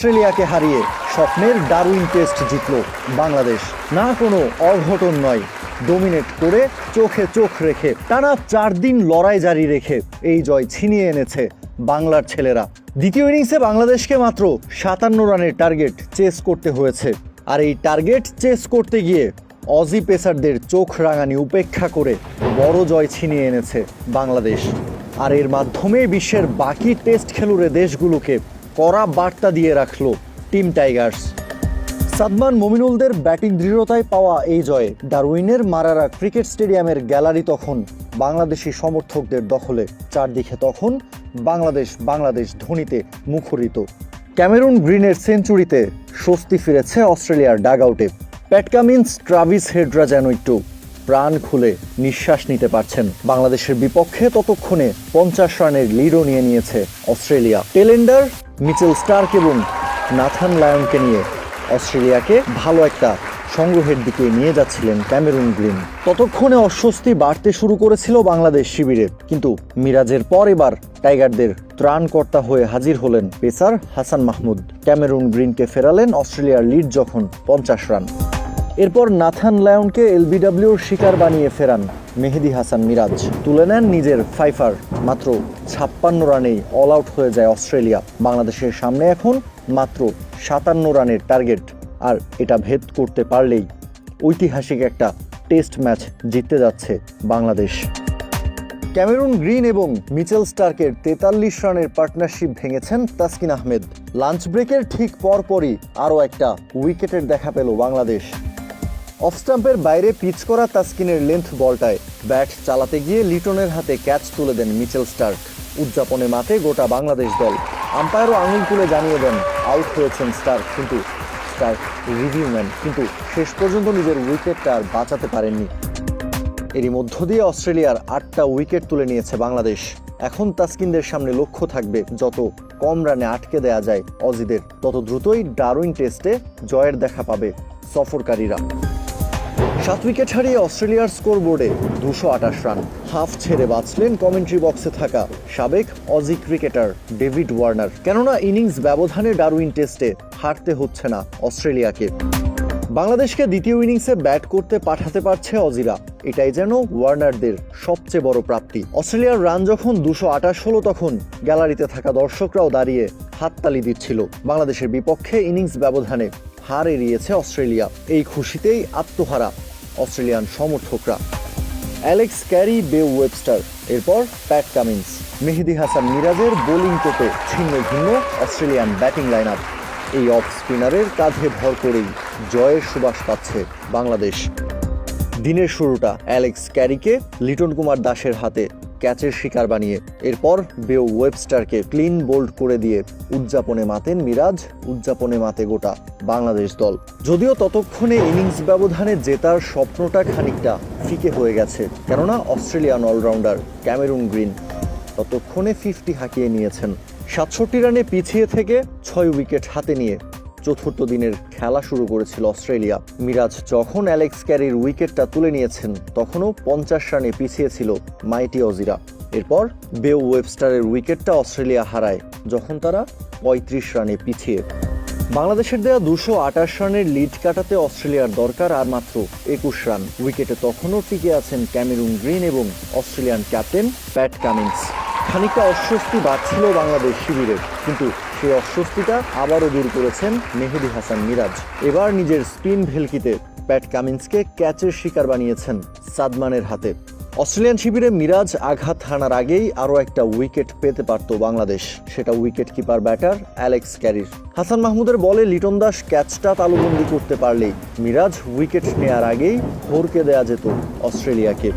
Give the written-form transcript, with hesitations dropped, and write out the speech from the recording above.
অস্ট্রেলিয়াকে হারিয়ে স্বপ্নের Darwin test জিতল বাংলাদেশ। না কোনো অঘটন নয়, ডোমিনেট করে চোখে চোখ রেখে টানা 4 দিন লড়াই জারি রেখে এই জয় ছিনিয়ে এনেছে বাংলার ছেলেরা। দ্বিতীয় ইনিংসে বাংলাদেশকে মাত্র 57 রানের টার্গেট চেস করতে হয়েছে। আর এই টার্গেট চেস করতে গিয়ে অজি পেসারদের চোখ রাঙানি উপেক্ষা করে বড় জয় ছিনিয়ে এনেছে বাংলাদেশ। আর এর মাধ্যমে বিশ্বের বাকি টেস্ট খেলুড়ে দেশগুলোকে কড়া বার্তা দিয়ে রাখল টিম টাইগার্স। সাদমান মমিনুলদের ব্যাটিং দৃঢ়তায় পাওয়া এই জয়ে ডারউইনের মারারা ক্রিকেট স্টেডিয়ামের গ্যালারি তখন বাংলাদেশি সমর্থকদের দখলে। চারদিকে তখন বাংলাদেশ ধ্বনিতে মুখরিত। ক্যামেরুন গ্রিনের সেঞ্চুরিতে স্বস্তি ফিরেছে অস্ট্রেলিয়ার ডাগআউটে। প্যাট কামিন্স, ট্রাভিস হেডরা যেন একটু প্রাণ খুলে নিঃশ্বাস নিতে পারছেন। বাংলাদেশের বিপক্ষে ততক্ষণে 50 রানের লিডও নিয়েছে অস্ট্রেলিয়া। টেলেন্ডার, মিচেল স্টার্ক এবং নাথান লায়নকে নিয়ে অস্ট্রেলিয়াকে ভালো একটা সংগ্রহের দিকে নিয়ে যাচ্ছিলেন ক্যামেরুন গ্রিন। ততক্ষণে অস্বস্তি বাড়তে শুরু করেছিল বাংলাদেশ শিবিরে, কিন্তু মিরাজের পর এবার টাইগারদের ত্রাণকর্তা হয়ে হাজির হলেন পেসার হাসান মাহমুদ। ক্যামেরুন গ্রিনকে ফেরালেন অস্ট্রেলিয়ার লিড যখন 50 রান। এরপর নাথান লায়নকে এলবিডব্লিউর শিকার বানিয়ে ফেরান মেহেদী হাসান মিরাজ। তুলে নেন নিজের ফাইফার। মাত্র 56 রানেই অল আউট হয়ে যায় অস্ট্রেলিয়া। বাংলাদেশের সামনে এখন মাত্র 57 রানের টার্গেট। আর এটা ভেদ করতে পারলেই ঐতিহাসিক একটা টেস্ট ম্যাচ জিততে যাচ্ছে বাংলাদেশ। ক্যামেরুন গ্রিন এবং মিচেল স্টার্কের 43 রানের পার্টনারশিপ ভেঙেছেন তাসকিন আহমেদ। লাঞ্চ ব্রেকের ঠিক পরপরই আরও একটা উইকেটের দেখা পেল বাংলাদেশ। অফ স্টাম্পের বাইরে পিচ করা তাসকিনের লেন্থ বলটায় ব্যাট চালাতে গিয়ে লিটনের হাতে ক্যাচ তুলে দেন মিচেল স্টার্ক। উদযাপনে মাতে গোটা বাংলাদেশ দল। আম্পায়ারও আঙুল তুলে জানিয়ে দেন আউট হয়েছেন স্টার্ক, কিন্তু স্টার্ক রিভিউম্যান, কিন্তু শেষ পর্যন্ত নিজের উইকেটটা আর বাঁচাতে পারেননি। এরই মধ্য দিয়ে অস্ট্রেলিয়ার 8টা উইকেট তুলে নিয়েছে বাংলাদেশ। এখন তাসকিনদের সামনে লক্ষ্য থাকবে যত কম রানে আটকে দেয়া যায় অজিদের, তত দ্রুতই ডারউইন টেস্টে জয়ের দেখা পাবে সফরকারীরা। 7 উইকেট হারিয়ে অস্ট্রেলিয়ার স্কোরবোর্ডে 228 রান। হাফ ছেড়ে বাঁচলেন কমেন্ট্রি বক্সে থাকা সাবেক অজি ক্রিকেটার ডেভিড ওয়ার্নার। কেননা ইনিংস ব্যবধানে ডারউইন টেস্টে হারতে হচ্ছে না অস্ট্রেলিয়াকে। বাংলাদেশকে দ্বিতীয় ইনিংসে ব্যাট করতে পাঠাতে পারছে অজিরা, এটাই যেন ওয়ার্নারদের সবচেয়ে বড় প্রাপ্তি। অস্ট্রেলিয়ার রান যখন 228 হলো, তখন গ্যালারিতে থাকা দর্শকরাও দাঁড়িয়ে হাততালি দিচ্ছিল। বাংলাদেশের বিপক্ষে ইনিংস ব্যবধানে হার এড়িয়েছে অস্ট্রেলিয়া। এই খুশিতেই আত্মহারা অস্ট্রেলিয়ান সমর্থকরা। অ্যালেক্স ক্যারি, বেও ওয়েবস্টার, এরপর প্যাট কামিন্স, মেহেদী হাসান মিরাজের বোলিং তোপে ছিন্ন ভিন্ন অস্ট্রেলিয়ান ব্যাটিং লাইন আপ। এই অফ স্পিনারের কাঁধে ভর করেই জয়ের সুবাস পাচ্ছে বাংলাদেশ। দিনের শুরুটা অ্যালেক্স ক্যারিকে লিটন কুমার দাসের হাতে ক্যাচের শিকার বানিয়ে, এরপর বেও ওয়েবস্টারকে ক্লিন বোল্ড করে দিয়ে উদযাপনে মাতেন মিরাজ, উদযাপনে মাতে গোটা বাংলাদেশ দল। যদিও ততক্ষণে ইনিংস ব্যবধানে জেতার স্বপ্নটা খানিকটা ফিকে হয়ে গেছে, কেননা অস্ট্রেলিয়ান অলরাউন্ডার ক্যামেরুন গ্রিন ততক্ষণে 50 হাঁকিয়ে নিয়েছেন। 67 রানে পিছিয়ে থেকে 6 উইকেট হাতে নিয়ে চতুর্থ দিনের খেলা শুরু করেছিল অস্ট্রেলিয়া। মিরাজ যখন অ্যালেক্স ক্যারির উইকেটটা তুলে নিয়েছেন, তখনও 50 রানে পিছিয়ে ছিল মাইটি অজিরা। এরপর বেও ওয়েবস্টারের উইকেটটা অস্ট্রেলিয়া হারায় যখন তারা 35 রানে পিছিয়ে। বাংলাদেশের দেয়া 228 রানের লিড কাটাতে অস্ট্রেলিয়ার দরকার আর মাত্র 21 রান। উইকেটে তখনও টিকে আছেন ক্যামেরুন গ্রিন এবং অস্ট্রেলিয়ান ক্যাপ্টেন প্যাট কামিন্স। খানিকটা অস্বস্তি বাড়ছিল বাংলাদেশ শিবিরে, কিন্তু সেই অস্বস্তিটা আবারও দূর করেছেন মেহেদী হাসান মিরাজ। এবার নিজের স্পিন ভেলকিতে প্যাট কামিন্সকে ক্যাচের শিকার বানিয়েছেন সাদমানের হাতে। অস্ট্রেলিয়ান শিবিরে মিরাজ আঘাত হানার আগেই আরও একটা উইকেট পেতে পারত বাংলাদেশ, সেটা উইকেট কিপার ব্যাটার অ্যালেক্স ক্যারির। হাসান মাহমুদের বলে লিটন দাস ক্যাচটা তালুবন্দি করতে পারলেই মিরাজ উইকেট নেয়ার আগেই হরকে দেয়া যেত অস্ট্রেলিয়াকে।